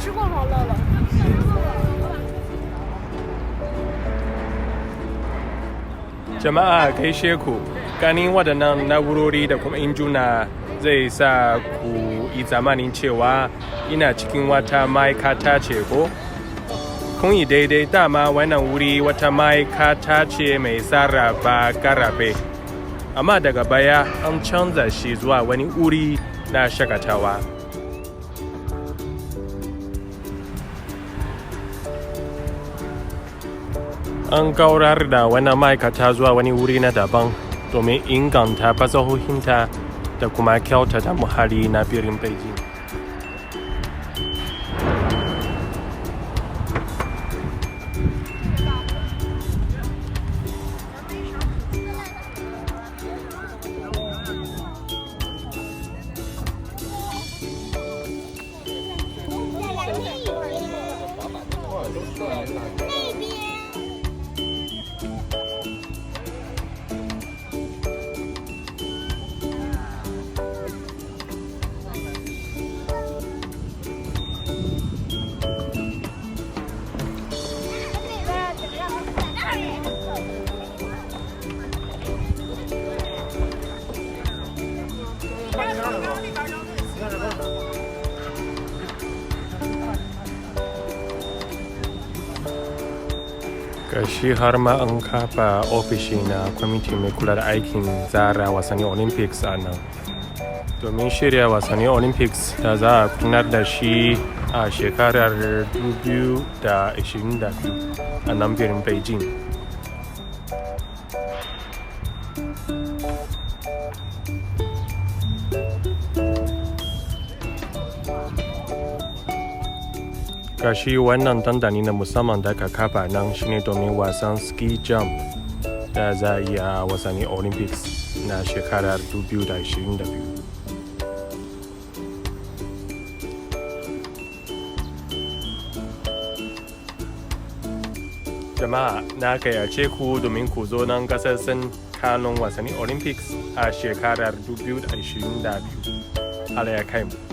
吃过好乐了。Jama'a gaishe ku, ganin waɗannan na'urori da kuma injuna zai sa ku yi zamanin cewa ina cikin wata ma'aikata ce ko? Kun yi daidai, dama wannan wuri wata ma'aikata ce mai sarrafa karafe. Amma daga baya an canza shi zuwa wani wuri na shakatawa. An kaurar da wannan ma'aikata zuwa wani wuri na daban domin inganta fasahohinta da kuma kyautata muhalli na birnin Beijing. Gashi har ma an kafa ofishi na kwamiti mai kula da aikin tsara wasannin Olympics a nan. Domin shirya wasannin Olympics da za a gudanar da shi a shekarar 2022 a nan birnin Beijing. Gashi wannan dandali na musamman da aka kafa nan shine domin wasan ski jump da za a yi a wasannin Olympics na shekarar 2022. Jama'a na gayyace ku domin ku zo nan gasassun kanun wasannin Olympics a shekarar 2022. Allah ya kai mu.